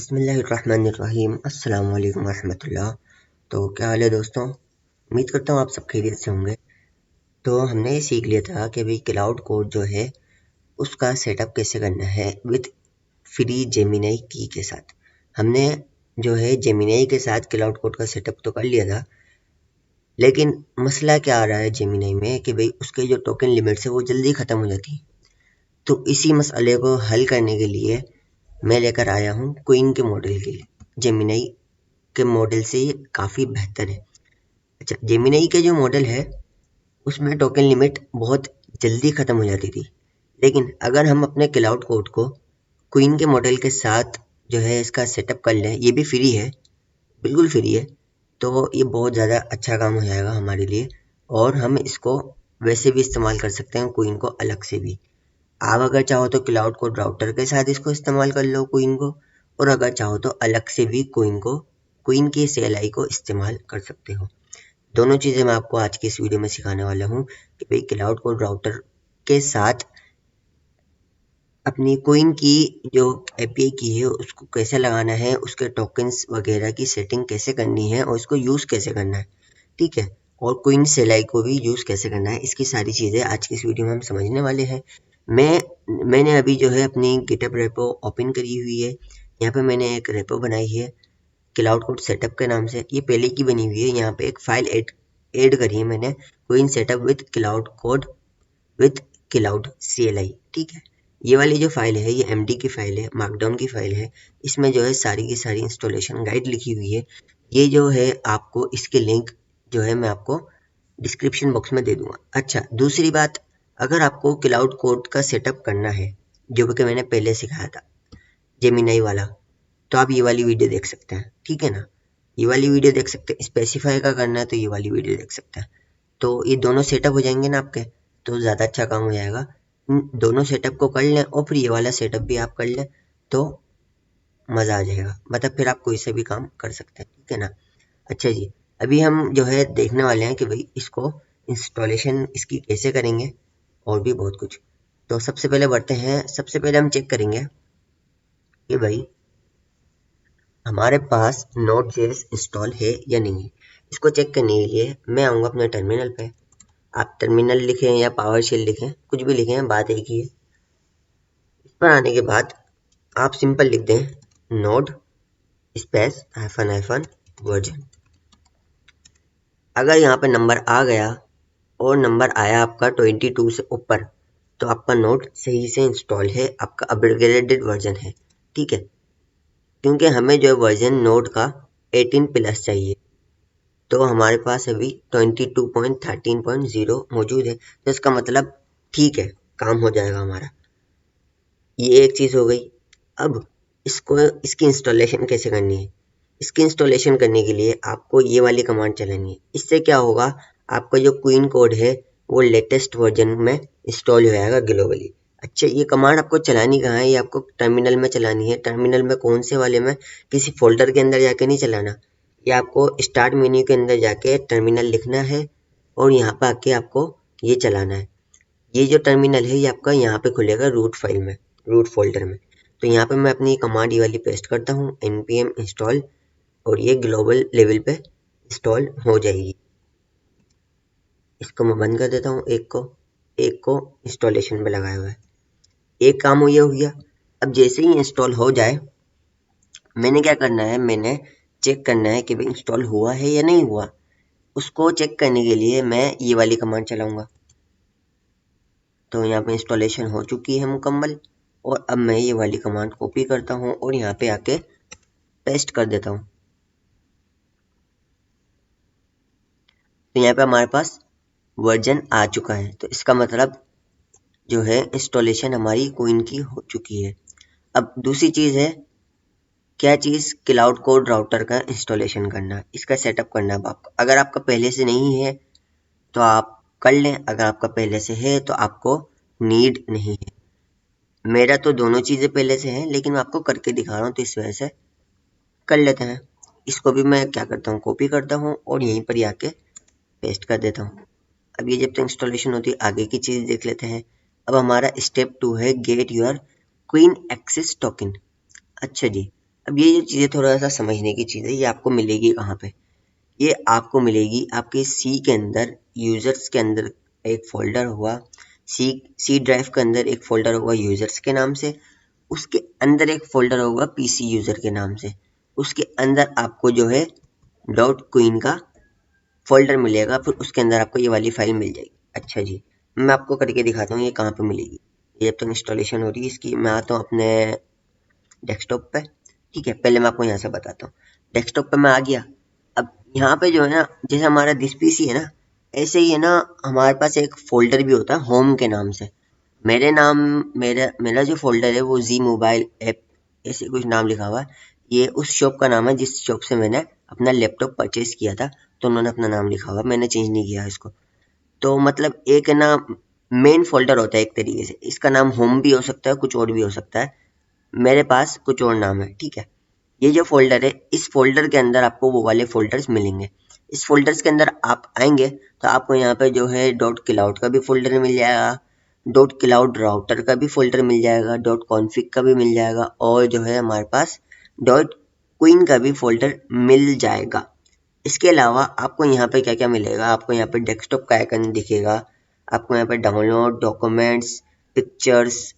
बिस्मिल्लाहिर्रहमानिर्रहीम अस्सलाम वालेकुम रहमतुल्लाह। तो क्या हाल है दोस्तों, उम्मीद करता हूँ आप सब खैरियत से होंगे। तो हमने ये सीख लिया था कि भाई क्लाउड कोड जो है उसका सेटअप कैसे करना है विद फ्री जेमिनी की के साथ। हमने जो है जेमिनी के साथ क्लाउड कोड का सेटअप तो कर लिया था, लेकिन मसला क्या आ रहा है जेमिनी में कि भाई उसके जो टोकन लिमिट्स है वो जल्दी ख़त्म हो जाती है। तो इसी मसले को हल करने के लिए मैं लेकर आया हूँ क्वीन के मॉडल के लिए। जेमिनी के मॉडल से ये काफ़ी बेहतर है। अच्छा, जेमिनी के जो मॉडल है उसमें टोकन लिमिट बहुत जल्दी ख़त्म हो जाती थी, लेकिन अगर हम अपने क्लाउड कोड को क्वीन के मॉडल के साथ जो है इसका सेटअप कर लें, ये भी फ्री है, बिल्कुल फ्री है, तो ये बहुत ज़्यादा अच्छा काम हो जाएगा हमारे लिए। और हम इसको वैसे भी इस्तेमाल कर सकते हैं क्वीन को अलग से भी। आप अगर चाहो तो क्लाउड कोड राउटर के साथ इसको इस्तेमाल कर लो क्वीन को, और अगर चाहो तो अलग से भी क्वीन की CLI को इस्तेमाल कर सकते हो। दोनों चीज़ें मैं आपको आज की इस वीडियो में सिखाने वाला हूँ कि भाई क्लाउड कोड राउटर के साथ अपनी क्वीन की जो API की है उसको कैसे लगाना है, उसके टोकन्स वगैरह की सेटिंग कैसे करनी है और इसको यूज़ कैसे करना है, ठीक है। और क्वीन CLI को भी यूज़ कैसे करना है, इसकी सारी चीज़ें आज की इस वीडियो में हम समझने वाले हैं। मैंने अभी जो है अपनी गिटहब रेपो ओपन करी हुई है। यहाँ पे मैंने एक रेपो बनाई है क्लाउड कोड सेटअप के नाम से, ये पहले की बनी हुई है। यहाँ पे एक फाइल ऐड करी है मैंने, queen setup with cloud code with cloud CLI, ठीक है। ये वाली जो फाइल है ये MD की फाइल है, मार्कडाउन की फाइल है। इसमें जो है सारी की सारी इंस्टॉलेशन गाइड लिखी हुई है। ये जो है आपको इसके लिंक जो है मैं आपको डिस्क्रिप्शन बॉक्स में दे दूंगा। अच्छा, दूसरी बात, अगर आपको क्लाउड कोड का सेटअप करना है जो कि मैंने पहले सिखाया था जेमिनी वाला, तो आप ये वाली वीडियो देख सकते हैं, ठीक है ना। ये वाली वीडियो देख सकते हैं। स्पेसिफाई का करना है तो ये वाली वीडियो देख सकते हैं। तो ये दोनों सेटअप हो जाएंगे ना आपके, तो ज़्यादा अच्छा काम हो जाएगा। दोनों सेटअप को कर लें और फिर ये वाला सेटअप भी आप कर लें तो मज़ा आ जाएगा। मतलब फिर आप कोई से भी काम कर सकते हैं, ठीक है ना। अच्छा जी, अभी हम जो है देखने वाले हैं कि भाई इसको इंस्टॉलेशन इसकी कैसे करेंगे और भी बहुत कुछ। तो सबसे पहले बढ़ते हैं, सबसे पहले हम चेक करेंगे कि भाई हमारे पास Node.js इंस्टॉल है या नहीं है। इसको चेक करने के लिए मैं आऊँगा अपने टर्मिनल पे। आप टर्मिनल लिखें या पावर शेल लिखें, कुछ भी लिखें, बात एक ही है। इस पर आने के बाद आप सिंपल लिख दें नोड स्पेस हाइफन वर्जन। अगर यहाँ पे नंबर आ गया और नंबर आया आपका 22 से ऊपर, तो आपका नोड सही से इंस्टॉल है, आपका अपग्रेडेड वर्जन है, ठीक है। क्योंकि हमें जो है वर्जन नोड का 18 प्लस चाहिए, तो हमारे पास अभी 22.13.0 मौजूद है, तो इसका मतलब ठीक है, काम हो जाएगा हमारा। ये एक चीज़ हो गई। अब इसकी इंस्टॉलेशन कैसे करनी है। इसकी इंस्टॉलेशन करने के लिए आपको ये वाली कमांड चलानी है। इससे क्या होगा, आपका जो क्वीन कोड है वो लेटेस्ट वर्जन में इंस्टॉल हो जाएगा ग्लोबली। अच्छा, ये कमांड आपको चलानी कहाँ है, ये आपको टर्मिनल में चलानी है। टर्मिनल में कौन से वाले में, किसी फोल्डर के अंदर जाके नहीं चलाना, ये आपको स्टार्ट मेन्यू के अंदर जाके टर्मिनल लिखना है और यहाँ पे आके आपको ये चलाना है। ये जो टर्मिनल है ये आपका यहाँ पे खुलेगा रूट फाइल में, रूट फोल्डर में। तो यहाँ पे मैं अपनी कमांड ये वाली पेस्ट करता हूँ npm इंस्टॉल, और ये ग्लोबल लेवल पे इंस्टॉल हो जाएगी। इसको मैं बंद कर देता हूँ, एक को इंस्टॉलेशन पे लगाया हुआ है। एक काम ये हो गया। अब जैसे ही इंस्टॉल हो जाए, मैंने क्या करना है, मैंने चेक करना है कि भाई इंस्टॉल हुआ है या नहीं हुआ। उसको चेक करने के लिए मैं ये वाली कमांड चलाऊंगा। तो यहाँ पे इंस्टॉलेशन हो चुकी है मुकम्मल, और अब मैं ये वाली कमांड कॉपी करता हूँ और यहाँ पे आके पेस्ट कर देता हूँ। तो यहाँ पे हमारे पास वर्जन आ चुका है, तो इसका मतलब जो है इंस्टॉलेशन हमारी क्वीन की हो चुकी है। अब दूसरी चीज़ है, क्या चीज़, क्लाउड कोड राउटर का इंस्टॉलेशन करना, इसका सेटअप करना। अब आपका अगर आपका पहले से नहीं है तो आप कर लें, अगर आपका पहले से है तो आपको नीड नहीं है। मेरा तो दोनों चीज़ें पहले से हैं, लेकिन मैं आपको करके दिखा रहा हूँ तो इस वजह से कर लेते हैं। इसको भी मैं क्या करता हूँ, कॉपी करता हूँ और यहीं पर ही आके पेस्ट कर देता हूँ। अब ये जब तक इंस्टॉलेशन होती है आगे की चीज़ देख लेते हैं। अब हमारा स्टेप 2 है get your queen access token. अच्छा जी, अब ये जो चीज़ें थोड़ा सा समझने की चीज़ है, ये आपको मिलेगी कहाँ पे? ये आपको मिलेगी आपके सी के अंदर, यूजर्स के अंदर एक फोल्डर होगा, सी सी ड्राइव के अंदर एक फोल्डर होगा यूजर्स के नाम से, उसके अंदर एक फोल्डर होगा पीसी यूजर के नाम से, उसके अंदर आपको जो है डॉट क्वीन का फोल्डर मिलेगा, फिर उसके अंदर आपको ये वाली फाइल मिल जाएगी। अच्छा जी, मैं आपको करके दिखाता हूँ ये कहाँ पे मिलेगी। ये जब तक इंस्टॉलेशन हो रही है इसकी, मैं आता हूँ अपने डेस्कटॉप पे। ठीक है, पहले मैं आपको यहाँ से बताता हूँ। डेस्कटॉप पे मैं आ गया। अब यहाँ पे जो है ना, जैसे हमारा दिस पीसी है ना, ऐसे ही है ना, हमारे पास एक फोल्डर भी होता है होम के नाम से। मेरे नाम मेरा मेरा जो फोल्डर है वो जी मोबाइल ऐप ऐसे कुछ नाम लिखा हुआ है। ये उस शॉप का नाम है जिस शॉप से मैंने अपना लैपटॉप परचेज किया था, तो उन्होंने अपना नाम लिखा हुआ, मैंने चेंज नहीं किया इसको। तो मतलब एक है ना, मेन फोल्डर होता है एक तरीके से, इसका नाम होम भी हो सकता है, कुछ और भी हो सकता है, मेरे पास कुछ और नाम है। ठीक है, ये जो फ़ोल्डर है, इस फ़ोल्डर के अंदर आपको वो वाले फ़ोल्डर्स मिलेंगे। इस फ़ोल्डर्स के अंदर आप आएँगे तो आपको यहाँ पे जो है डॉट क्लाउड का भी फ़ोल्डर मिल जाएगा, डॉट क्लाउड राउटर का भी फ़ोल्डर मिल जाएगा, डॉट कॉन्फ़िग का भी मिल जाएगा, और जो है हमारे पास डॉट क्वीन का भी फ़ोल्डर मिल जाएगा। इसके अलावा आपको यहाँ पे क्या-क्या मिलेगा, आपको यहाँ पे डेस्कटॉप का आइकन दिखेगा, आपको यहाँ पे डाउनलोड, डॉक्यूमेंट्स, पिक्चर्स,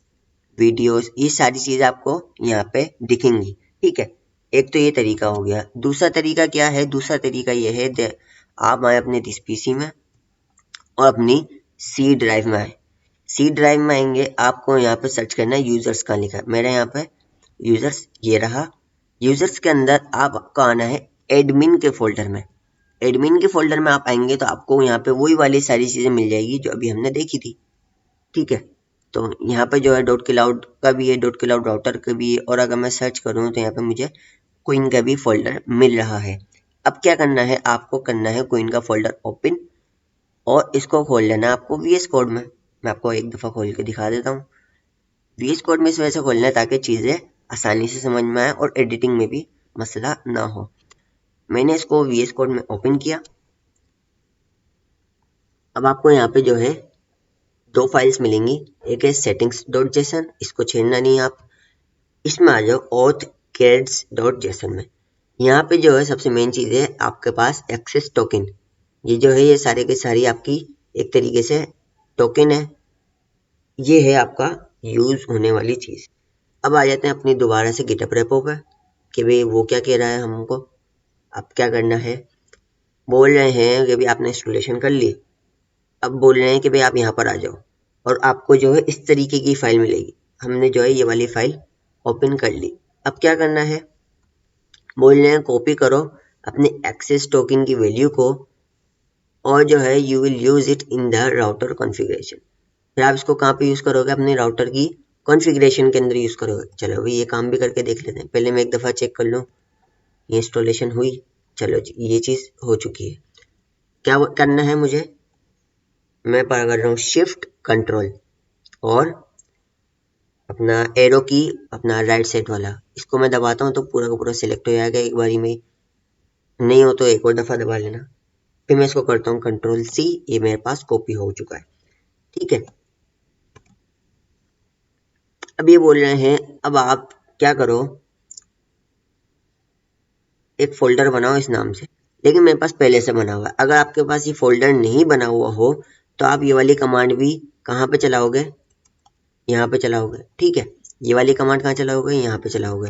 वीडियोस, ये सारी चीज़ें आपको यहाँ पे दिखेंगी। ठीक है, एक तो ये तरीका हो गया। दूसरा तरीका क्या है? दूसरा तरीका ये है, आप आए अपने दिस पीसी में और अपनी सी ड्राइव में आए। सी ड्राइव में आएंगे, आपको यहाँ पे सर्च करना है यूजर्स कहाँ लिखा है। मेरे यहाँ पे यूजर्स ये रहा। यूजर्स के अंदर आपको आना है एडमिन के फोल्डर में। एडमिन के फोल्डर में आप आएंगे तो आपको यहाँ पे वही वाली सारी चीज़ें मिल जाएगी जो अभी हमने देखी थी। ठीक है, तो यहाँ पे जो है डॉट क्लाउड का भी है, डॉट क्लाउड राउटर का भी है, और अगर मैं सर्च करूँ तो यहाँ पे मुझे क्वीन का भी फोल्डर मिल रहा है। अब क्या करना है, आपको करना है क्वीन का फोल्डर ओपन, और इसको खोल लेना है आपको वीएस कोड में। मैं आपको एक दफ़ा खोल के दिखा देता हूँ। वीएस कोड में इस वजह से खोलना है ताकि चीज़ें आसानी से समझ में आए और एडिटिंग में भी मसला ना हो। मैंने इसको वीएस कोड में ओपन किया। अब आपको यहाँ पे जो है दो फाइल्स मिलेंगी, एक है सेटिंग्स डॉट जेसन, इसको छेड़ना नहीं है आप। इसमें आ जाओ ऑथ कैड्स डॉट जेसन में। यहाँ पे जो है सबसे मेन चीज़ है आपके पास एक्सेस टोकन। ये जो है ये सारे के सारी आपकी एक तरीके से टोकन है, ये है आपका यूज़ होने वाली चीज़। अब आ जाते हैं अपनी दोबारा से गिटहब रेपो पे कि भाई वो क्या कह रहा है हमको। अब क्या करना है, बोल रहे हैं कि भाई आपने इंस्टॉलेशन कर ली। अब बोल रहे हैं कि भाई आप यहाँ पर आ जाओ और आपको जो है इस तरीके की फ़ाइल मिलेगी। हमने जो है ये वाली फ़ाइल ओपन कर ली। अब क्या करना है, बोल रहे हैं कॉपी करो अपने एक्सेस टोकन की वैल्यू को, और जो है you will use it in the router configuration. फिर आप इसको कहाँ पे यूज़ करोगे, अपने राउटर की कॉन्फ़िगरेशन के अंदर यूज़ करोगे। चलो भाई ये काम भी करके देख लेते हैं। पहले मैं एक दफ़ा चेक कर लूँ ये इंस्टॉलेशन हुई। चलो जी, ये चीज़ हो चुकी है। क्या करना है मुझे, मैं कर रहा हूँ शिफ्ट कंट्रोल और अपना एरो की, अपना राइट साइड वाला, इसको मैं दबाता हूँ तो पूरा का पूरा सिलेक्ट हो जाएगा एक बारी में। नहीं हो तो एक और दफ़ा दबा लेना। फिर मैं इसको करता हूँ कंट्रोल सी, ये मेरे पास कॉपी हो चुका है। ठीक है, अब ये बोल रहे हैं अब आप क्या करो, एक फोल्डर बनाओ इस नाम से। लेकिन मेरे पास पहले से बना हुआ है। अगर आपके पास ये फोल्डर नहीं बना हुआ हो तो आप ये वाली कमांड भी कहाँ पे चलाओगे, यहाँ पे चलाओगे। ठीक है, ये वाली कमांड कहाँ चलाओगे, यहाँ पे चलाओगे।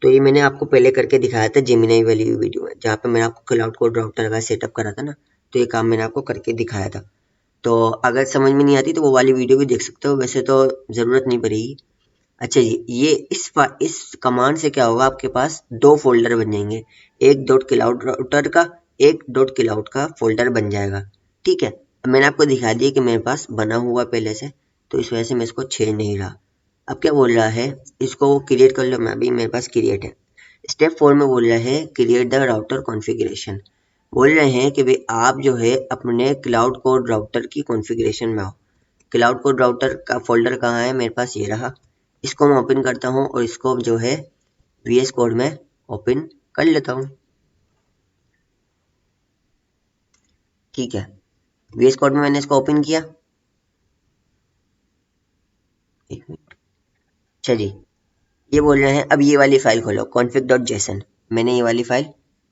तो ये मैंने आपको पहले करके दिखाया था जेमिनी वाली वीडियो में, जहाँ पे मैंने आपको क्लाउड कोड राउटर का सेटअप करा था ना, तो ये काम मैंने आपको करके दिखाया था। तो अगर समझ में नहीं आती तो वो वाली वीडियो भी देख सकते हो, वैसे तो ज़रूरत नहीं पड़ेगी। अच्छा जी, ये इस कमांड से क्या होगा, आपके पास दो फोल्डर बन जाएंगे, एक डॉट क्लाउड राउटर का, एक डॉट क्लाउड का फोल्डर बन जाएगा। ठीक है, अब मैंने आपको दिखा दिया कि मेरे पास बना हुआ पहले से, तो इस वजह से मैं इसको छेड़ नहीं रहा। अब क्या बोल रहा है, इसको क्रिएट कर लो। मैं अभी मेरे पास क्रिएट है। स्टेप 4 में बोल रहा है क्रिएट द राउटर कॉन्फ़िगरेशन। बोल रहे हैं कि भाई आप जो है अपने क्लाउड कोड राउटर की कॉन्फ़िगरेशन में आओ। क्लाउड कोड राउटर का फोल्डर कहाँ है, मेरे पास ये रहा। इसको मैं ओपन करता हूँ और इसको जो है वीएस कोड में ओपन कर लेता हूँ। ठीक है, वीएस कोड में मैंने इसको ओपन किया। एक मिनट। अच्छा जी, ये बोल रहे हैं अब ये वाली फाइल खोलो config.json। मैंने ये वाली फाइल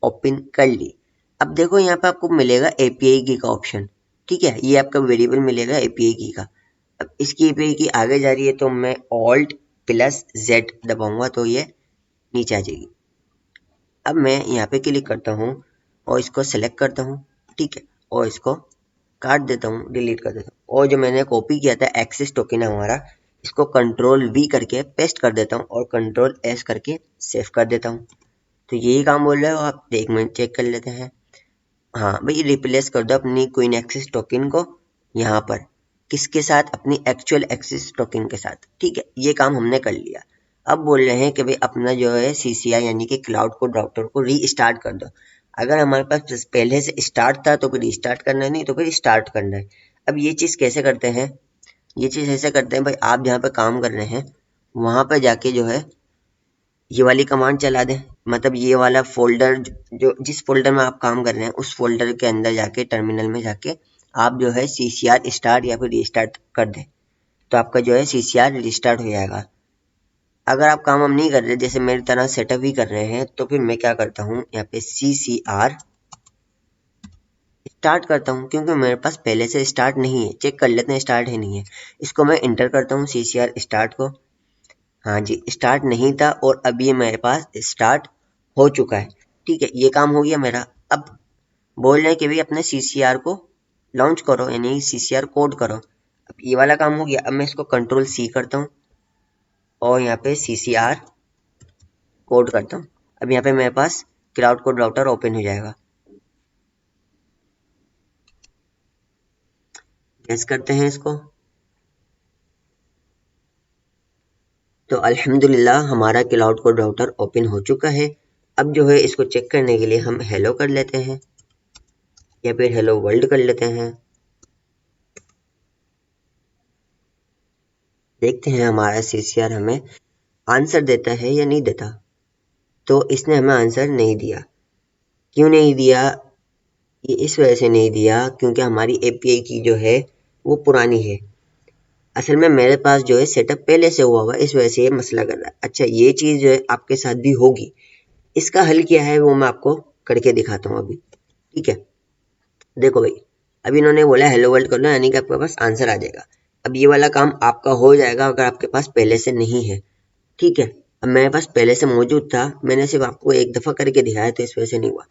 ओपन कर ली। अब देखो यहाँ पे आपको मिलेगा एपीआई की का ऑप्शन, ठीक है, ये आपका वेरिएबल मिलेगा एपीआई की का। अब इसकी एपीआई की आगे जा रही है तो मैं Alt+Z दबाऊंगा तो ये नीचे आ जाएगी। अब मैं यहाँ पे क्लिक करता हूँ और इसको सेलेक्ट करता हूँ, ठीक है, और इसको काट देता हूँ, डिलीट कर देता हूँ। और जो मैंने कॉपी किया था एक्सेस टोकन है हमारा, इसको Ctrl+V करके पेस्ट कर देता हूँ और Ctrl+S करके सेव कर देता हूँ। तो यही काम बोल रहे हो आप, एक मिनट चेक कर लेते हैं। हाँ भाई, रिप्लेस कर दो अपनी क्वीन एक्सेस टोकन को यहाँ पर, किसके साथ, अपनी एक्चुअल एक्सेस टोकन के साथ, ठीक है। ये काम हमने कर लिया। अब बोल रहे हैं कि भाई अपना जो है CCI यानी कि क्लाउड कोड राउटर को रीस्टार्ट कर दो। अगर हमारे पास पहले से स्टार्ट था तो फिर रीस्टार्ट करना है, नहीं तो फिर स्टार्ट करना है। अब ये चीज़ कैसे करते हैं, ये चीज़ ऐसे करते हैं भाई, आप जहाँ पे काम कर रहे हैं वहाँ पर जाके जो है ये वाली कमांड चला दें। मतलब ये वाला फोल्डर, जो जिस फोल्डर में आप काम कर रहे हैं उस फोल्डर के अंदर जाके टर्मिनल में जाके आप जो है CCR स्टार्ट या फिर रीस्टार्ट कर दें, तो आपका जो है CCR रिस्टार्ट हो जाएगा। अगर आप काम हम नहीं कर रहे, जैसे मेरी तरह सेटअप ही कर रहे हैं, तो फिर मैं क्या करता हूँ, यहाँ पे CCR स्टार्ट करता हूँ, क्योंकि मेरे पास पहले से स्टार्ट नहीं है। चेक कर लेते हैं स्टार्ट है नहीं है। इसको मैं इंटर करता हूँ CCR स्टार्ट को। हाँ जी, स्टार्ट नहीं था और अब ये मेरे पास स्टार्ट हो चुका है, ठीक है, ये काम हो गया मेरा। अब बोल रहे हैं कि भाई अपने CCR को लॉन्च करो, यानी CCR कोड करो। अब ये वाला काम हो गया। अब मैं इसको Ctrl+C करता हूँ और यहाँ पे CCR कोड करता हूँ। अब यहाँ पे मेरे पास क्लाउड कोड राउटर ओपन हो जाएगा। यस करते हैं इसको, तो अल्हम्दुलिल्लाह हमारा क्लाउड कोड राउटर ओपन हो चुका है। अब जो है इसको चेक करने के लिए हम हेलो कर लेते हैं या फिर हेलो वर्ल्ड कर लेते हैं। देखते हैं हमारा CCR हमें आंसर देता है या नहीं देता। तो इसने हमें आंसर नहीं दिया। क्यों नहीं दिया, ये इस वजह से नहीं दिया क्योंकि हमारी API की जो है वो पुरानी है। असल में मेरे पास जो है सेटअप पहले से हुआ हुआ, इस वजह से ये मसला कर रहा है। अच्छा, ये चीज़ जो है आपके साथ भी होगी। इसका हल क्या है वो मैं आपको करके दिखाता हूँ अभी, ठीक है। देखो भाई, अभी इन्होंने बोला हेलो वर्ल्ड कर लो, यानी कि आपके पास आंसर आ जाएगा। अब ये वाला काम आपका हो जाएगा अगर आपके पास पहले से नहीं है, ठीक है। अब मेरे पास पहले से मौजूद था, मैंने सिर्फ आपको एक दफ़ा करके दिखाया तो इस वजह से नहीं हुआ।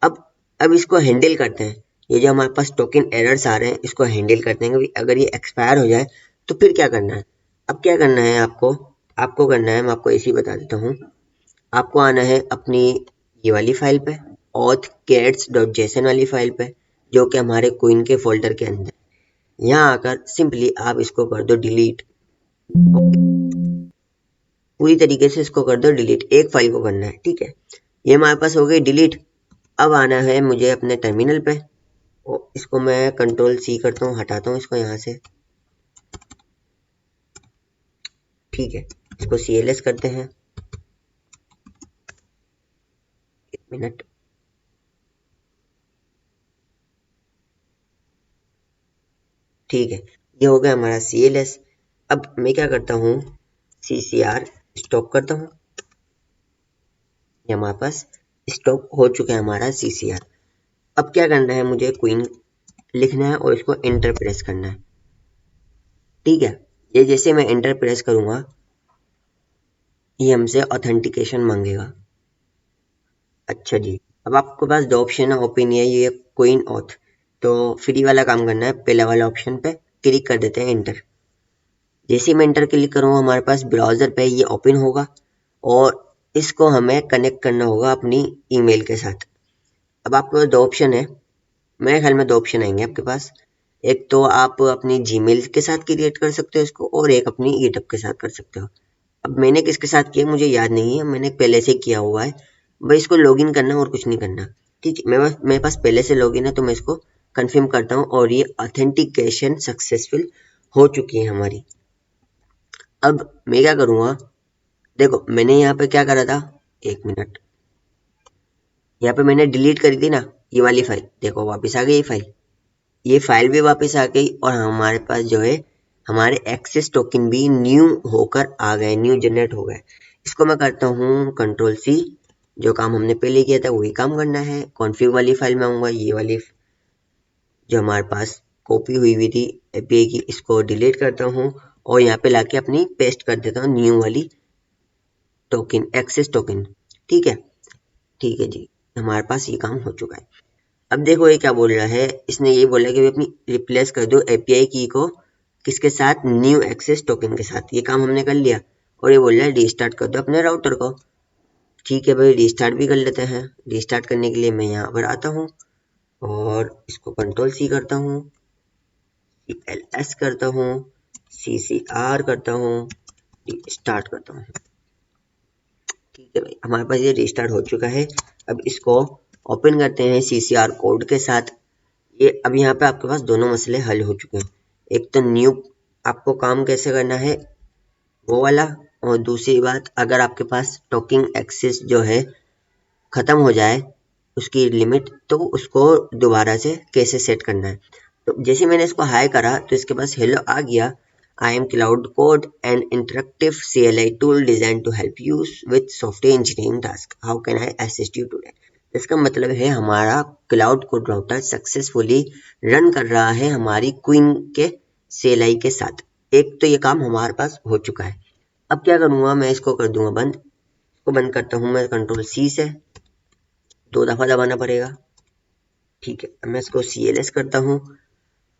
अब अब इसको हैंडल करते हैं। ये जो हमारे पास टोकन एरर्स आ रहे हैं इसको हैंडल करते हैं कि अगर ये एक्सपायर हो जाए तो फिर क्या करना है। अब क्या करना है आपको, आपको करना है, मैं आपको ऐसे ही बता देता हूँ। आपको आना है अपनी ये वाली फाइल पे, auth-cats.json वाली फाइल पे, जो कि हमारे क्वीन के फोल्डर के अंदर। यहाँ आकर सिंपली आप इसको कर दो डिलीट। पूरी तरीके से इसको कर दो डिलीट, एक फाइल को करना है, ठीक है। ये हमारे पास हो गई डिलीट। अब आना है मुझे अपने टर्मिनल पे और इसको मैं Ctrl+C करता हूँ, हटाता हूँ इसको यहाँ से, ठीक है। इसको CLS करते हैं, एक मिनट। ठीक है, ये हो गया हमारा CLS। अब मैं क्या करता हूँ, CCR स्टॉप करता हूँ। ये हमारे पास स्टॉप हो चुका है हमारा CCR। अब क्या करना है, मुझे क्वीन लिखना है और इसको एंटर प्रेस करना है, ठीक है। ये जैसे मैं एंटर प्रेस करूंगा ये हमसे ऑथेंटिकेशन मांगेगा। अच्छा जी, अब आपके पास दो ऑप्शन है, ओपन है ये क्वीन ऑथ। तो फ्री वाला काम करना है, पहले वाला ऑप्शन पे क्लिक कर देते हैं एंटर। जैसे ही मैं एंटर क्लिक करूँगा हमारे पास ब्राउज़र पे ये ओपन होगा और इसको हमें कनेक्ट करना होगा अपनी ईमेल के साथ। अब आपके पास दो ऑप्शन है, मेरे ख्याल में दो ऑप्शन आएंगे आपके पास। एक तो आप अपनी जीमेल के साथ क्रिएट कर सकते हो इसको और एक अपनी गिटहब के साथ कर सकते हो। अब मैंने किसके साथ किया मुझे याद नहीं है, मैंने पहले से किया हुआ है। भाई इसको लॉगिन करना और कुछ नहीं करना, ठीक है। मेरे पास पहले से लॉगिन है तो मैं इसको कंफर्म करता हूँ और ये ऑथेंटिकेशन सक्सेसफुल हो चुकी है हमारी। अब मैं क्या करूँगा, देखो मैंने यहाँ पे क्या करा था, एक मिनट, यहाँ पे मैंने डिलीट करी थी ना ये वाली फाइल, देखो वापस आ गई ये फाइल। ये फाइल भी वापस आ गई और हमारे पास जो है हमारे एक्सेस टोकन भी न्यू होकर आ गए, न्यू जनरेट हो गए। इसको मैं करता हूँ कंट्रोल सी, जो काम हमने पहले किया था वही काम करना है। कॉन्फ़िग वाली फाइल में आऊँगा, ये वाली जो हमारे पास कॉपी हुई हुई थी एपीआई की, इसको डिलीट करता हूँ और यहाँ पे लाके अपनी पेस्ट कर देता हूँ न्यू वाली टोकन, एक्सेस टोकन। ठीक है, ठीक है जी, हमारे पास ये काम हो चुका है। अब देखो ये क्या बोल रहा है, इसने ये बोला कि अपनी रिप्लेस कर दो एपीआई की को किसके साथ, न्यू एक्सेस टोकन के साथ। ये काम हमने कर लिया और ये बोल रहा है रीस्टार्ट कर दो अपने राउटर को। ठीक है भाई, रीस्टार्ट भी कर लेते हैं। रीस्टार्ट करने के लिए मैं यहाँ पर आता हूँ और इसको कंट्रोल सी करता हूँ, CLS करता हूँ, CCR करता हूँ, स्टार्ट करता हूँ। ठीक है भाई, हमारे पास ये रीस्टार्ट हो चुका है। अब इसको ओपन करते हैं CCR कोड के साथ। ये अब यहाँ पे आपके पास दोनों मसले हल हो चुके हैं। एक तो न्यू आपको काम कैसे करना है वो वाला, और दूसरी बात अगर आपके पास टोकन एक्सेस जो है ख़त्म हो जाए उसकी लिमिट, तो उसको दोबारा से कैसे सेट करना है। तो जैसे मैंने इसको हाई करा तो इसके पास हेलो आ गया, I am Claude code and interactive CLI tool design to help you with software engineering task, how can I assist you today. इसका मतलब है हमारा Claude code router successfully run कर रहा है हमारी क्वीन के CLI के साथ। एक तो ये काम हमारे पास हो चुका है। अब क्या करूँगा, मैं इसको कर दूंगा बंद। इसको बंद करता हूँ मैं कंट्रोल सी से, 2 दफ़ा दबाना पड़ेगा। ठीक है, अब मैं इसको CLS करता हूँ।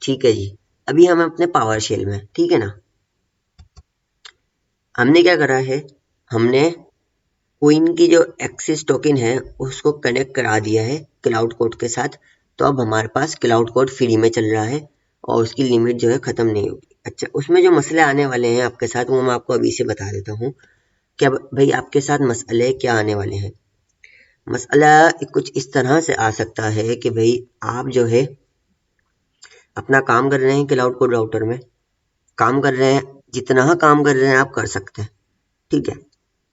ठीक है जी, अभी हम अपने पावर शेल में, ठीक है ना। हमने क्या करा है, हमने कोइन की जो एक्सेस टोकन है उसको कनेक्ट करा दिया है क्लाउड कोड के साथ। तो अब हमारे पास क्लाउड कोड फ्री में चल रहा है और उसकी लिमिट जो है ख़त्म नहीं होगी। अच्छा, उसमें जो मसले आने वाले हैं आपके साथ वो मैं आपको अभी से बता देता हूँ। क्या भाई आपके साथ मसले क्या आने वाले हैं। मसला कुछ इस तरह से आ सकता है कि भाई आप जो है अपना काम कर रहे हैं क्लाउड कोड राउटर में, काम कर रहे हैं, जितना काम कर रहे हैं आप कर सकते हैं। ठीक है,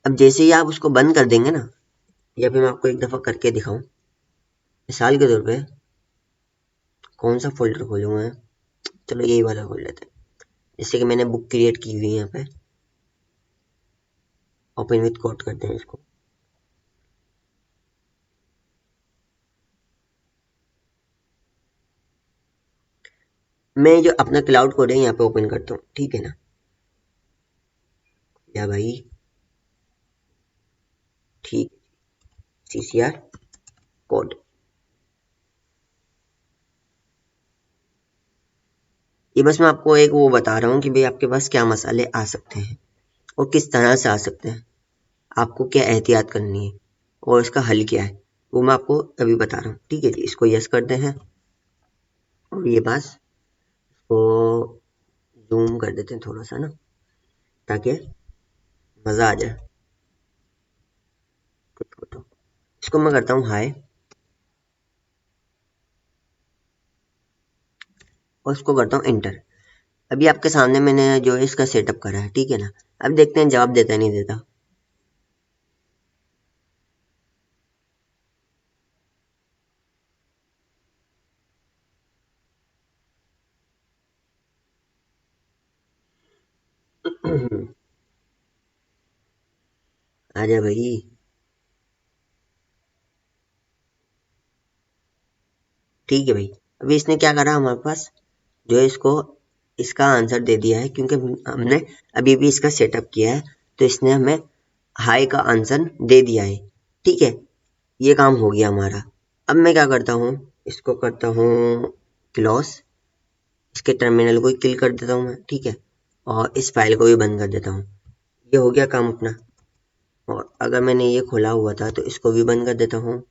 अब जैसे ही आप उसको बंद कर देंगे ना, या फिर मैं आपको एक दफ़ा करके दिखाऊं, मिसाल के तौर पे कौन सा फोल्डर खोलूँ मैं, चलो यही वाला खोल लेते हैं। जैसे कि मैंने बुक क्रिएट की हुई है यहाँ पे, ओपन विथ कोड करते हैं इसको। मैं जो अपना क्लाउड कोड है यहाँ पे ओपन करता हूँ, ठीक है ना। या भाई ठीक, CCR कोड। ये बस मैं आपको एक वो बता रहा हूँ कि भाई आपके पास क्या मसाले आ सकते हैं और किस तरह से आ सकते हैं, आपको क्या एहतियात करनी है और इसका हल क्या है, वो मैं आपको अभी बता रहा हूँ। ठीक है जी, इसको यस करते हैं और ये बस को जूम कर देते हैं थोड़ा सा ना, ताकि मज़ा आ जाए कुछ फोटो। इसको मैं करता हूँ हाई और इसको करता हूँ इंटर। अभी आपके सामने मैंने जो है इसका सेटअप करा है, ठीक है ना। अब देखते हैं जवाब देता नहीं देता। आजा भाई। ठीक है भाई, अभी इसने क्या करा हमारे पास, जो है इसको इसका आंसर दे दिया है, क्योंकि हमने अभी भी इसका सेटअप किया है तो इसने हमें हाई का आंसर दे दिया है। ठीक है, ये काम हो गया हमारा। अब मैं क्या करता हूँ, इसको करता हूँ क्लोज, इसके टर्मिनल को किल कर देता हूँ मैं, ठीक है, और इस फाइल को भी बंद कर देता हूँ। ये हो गया काम अपना। और अगर मैंने ये खोला हुआ था तो इसको भी बंद कर देता हूँ।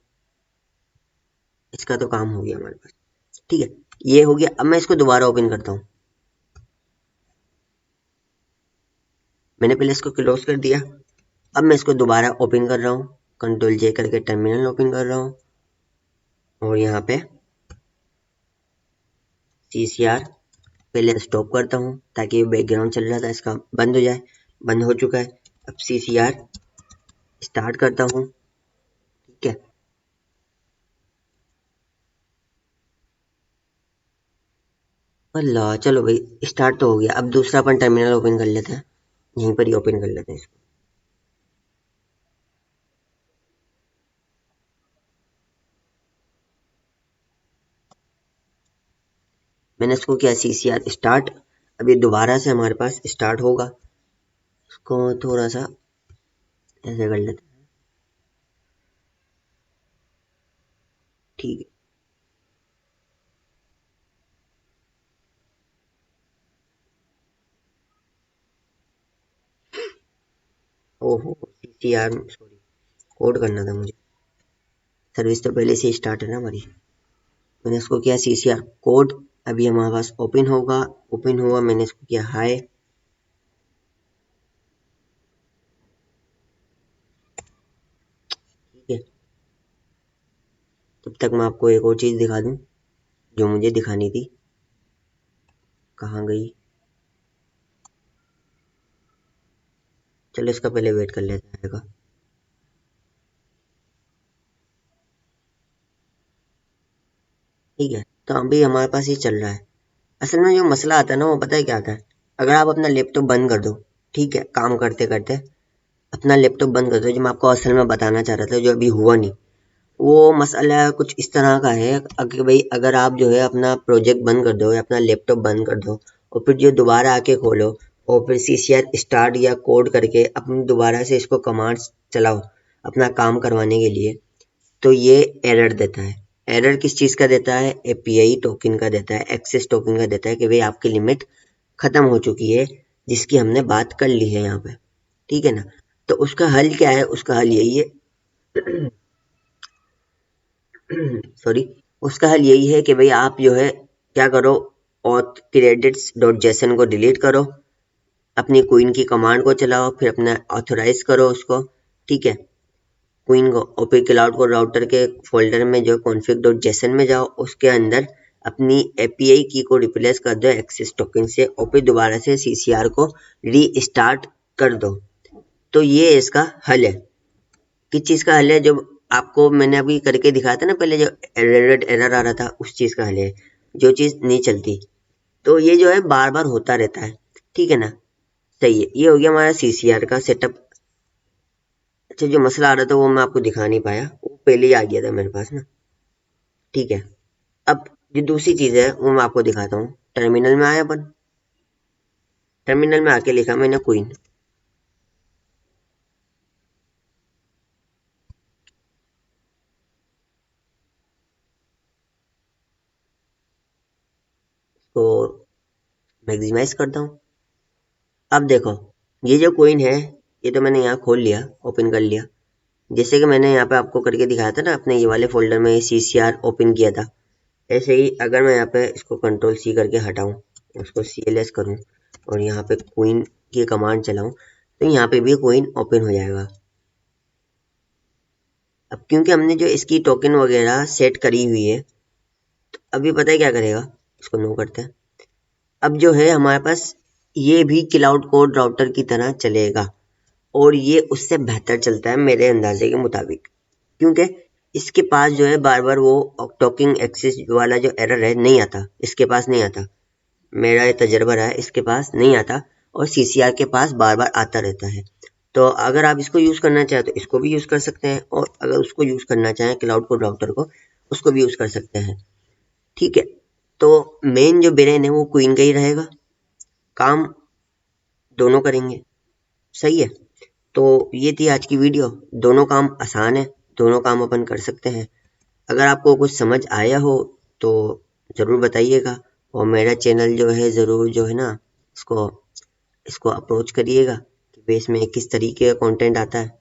इसका तो काम हो गया हमारे पास। ठीक है, ये हो गया। अब मैं इसको दोबारा ओपन करता हूँ। मैंने पहले इसको क्लोज कर दिया, अब मैं इसको दोबारा ओपन कर रहा हूँ, कंट्रोल जे करके टर्मिनल ओपन कर रहा हूँ और यहाँ पे CCR पहले स्टॉप करता हूँ ताकि बैकग्राउंड चल रहा था इसका बंद हो जाए। बंद हो चुका है। अब CCR स्टार्ट करता हूँ, ठीक है। अल्लाह, चलो भाई स्टार्ट तो हो गया। अब दूसरा अपन टर्मिनल ओपन कर लेते हैं, यहीं पर ही ओपन कर लेते हैं इसको। मैंने इसको किया CCR स्टार्ट। अभी दोबारा से हमारे पास स्टार्ट होगा, इसको थोड़ा सा ऐसे कर लेते हैं, ठीक है। ओहो, CCR सॉरी, कोड करना था मुझे, सर्विस तो पहले से स्टार्ट है ना हमारी। मैंने इसको किया CCR कोड। अभी हमारे पास ओपन होगा, ओपन हुआ, मैंने इसको किया हाई। ठीक है, तब तक मैं आपको एक और चीज़ दिखा दूं जो मुझे दिखानी थी। कहाँ गई? चलो इसका पहले वेट कर लेते हैं। ठीक है, तो अभी हमारे पास ये चल रहा है। असल में जो मसला आता है ना, वो पता है क्या आता है? अगर आप अपना लैपटॉप बंद कर दो, ठीक है, काम करते करते अपना लैपटॉप बंद कर दो, जो मैं आपको असल में बताना चाह रहा था जो अभी हुआ नहीं, वो मसला कुछ इस तरह का है। कि भाई अगर आप जो है अपना प्रोजेक्ट बंद कर दो या अपना लैपटॉप बंद कर दो और फिर जो दोबारा आके खोलो और फिर CCR स्टार्ट या कोड करके अपनी दोबारा से इसको कमांड्स चलाओ अपना काम करवाने के लिए, तो ये एरर देता है। एरर किस चीज़ का देता है? API टोकन का देता है, एक्सेस टोकन का देता है कि भाई आपकी लिमिट खत्म हो चुकी है, जिसकी हमने बात कर ली है यहाँ पे। ठीक है ना? तो उसका हल क्या है? उसका हल यही है सॉरी, उसका हल यही है कि भाई आप जो है क्या करो, ऑथ क्रेडिट्स डॉट जेसन को डिलीट करो, अपनी क्वीन की कमांड को चलाओ, फिर अपना ऑथोराइज करो उसको। ठीक है, क्वीन को और फिर क्लाउड को राउटर के फोल्डर में जो कॉन्फ़िग डॉट जेसन में जाओ, उसके अंदर अपनी API की को रिप्लेस कर दो एक्सेस टोकन से और फिर दोबारा से CCR को री कर दो। तो ये इसका हल है। किस चीज़ का हल है? जो आपको मैंने अभी करके दिखाया था ना पहले, जो एरर एरर आ रहा था, उस चीज़ का हल है। जो चीज़ नहीं चलती, तो ये जो है बार बार होता रहता है। ठीक है ना? सही है, ये हो गया हमारा CCR का सेटअप। अच्छा, जो मसला आ रहा था वो मैं आपको दिखा नहीं पाया, वो पहले ही आ गया था मेरे पास ना। ठीक है, अब जो दूसरी चीज़ है वो मैं आपको दिखाता हूँ। टर्मिनल में आया अपन, टर्मिनल में आके लिखा मैंने क्वीन। तो मैक्सिमाइज करता हूँ। अब देखो, ये जो क्वीन है, ये तो मैंने यहाँ खोल लिया, ओपन कर लिया। जैसे कि मैंने यहाँ पे आपको करके दिखाया था ना, अपने ये वाले फोल्डर में CCR ओपन किया था, ऐसे ही अगर मैं यहाँ पे इसको कंट्रोल C करके हटाऊँ, उसको CLS करूँ और यहाँ पे क्वीन की कमांड चलाऊँ, तो यहाँ पे भी क्वीन ओपन हो जाएगा। अब क्योंकि हमने जो इसकी टोकन वगैरह सेट करी हुई है, तो अभी पता है क्या करेगा? इसको नो करते हैं। अब जो है हमारे पास ये भी क्लाउड कोड राउटर की तरह चलेगा और ये उससे बेहतर चलता है मेरे अंदाजे के मुताबिक, क्योंकि इसके पास जो है बार बार वो टॉकिंग एक्सेस वाला जो एरर है नहीं आता, इसके पास नहीं आता। मेरा ये तजर्बा रहा है, इसके पास नहीं आता और CCR के पास बार बार आता रहता है। तो अगर आप इसको यूज़ करना चाहें तो इसको भी यूज़ कर सकते हैं, और अगर उसको यूज़ करना चाहें क्लाउड कोड राउटर को, उसको भी यूज़ कर सकते हैं। ठीक है, तो मेन जो ब्रेन है वो क्वीन का ही रहेगा, काम दोनों करेंगे। सही है, तो ये थी आज की वीडियो। दोनों काम आसान है, दोनों काम अपन कर सकते हैं। अगर आपको कुछ समझ आया हो तो ज़रूर बताइएगा, और मेरा चैनल जो है ज़रूर जो है ना, इसको इसको अप्रोच करिएगा कि भाई इसमें किस तरीके का कंटेंट आता है।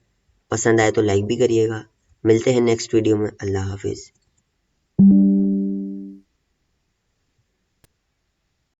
पसंद आए तो लाइक भी करिएगा। मिलते हैं नेक्स्ट वीडियो में। अल्लाह हाफिज़।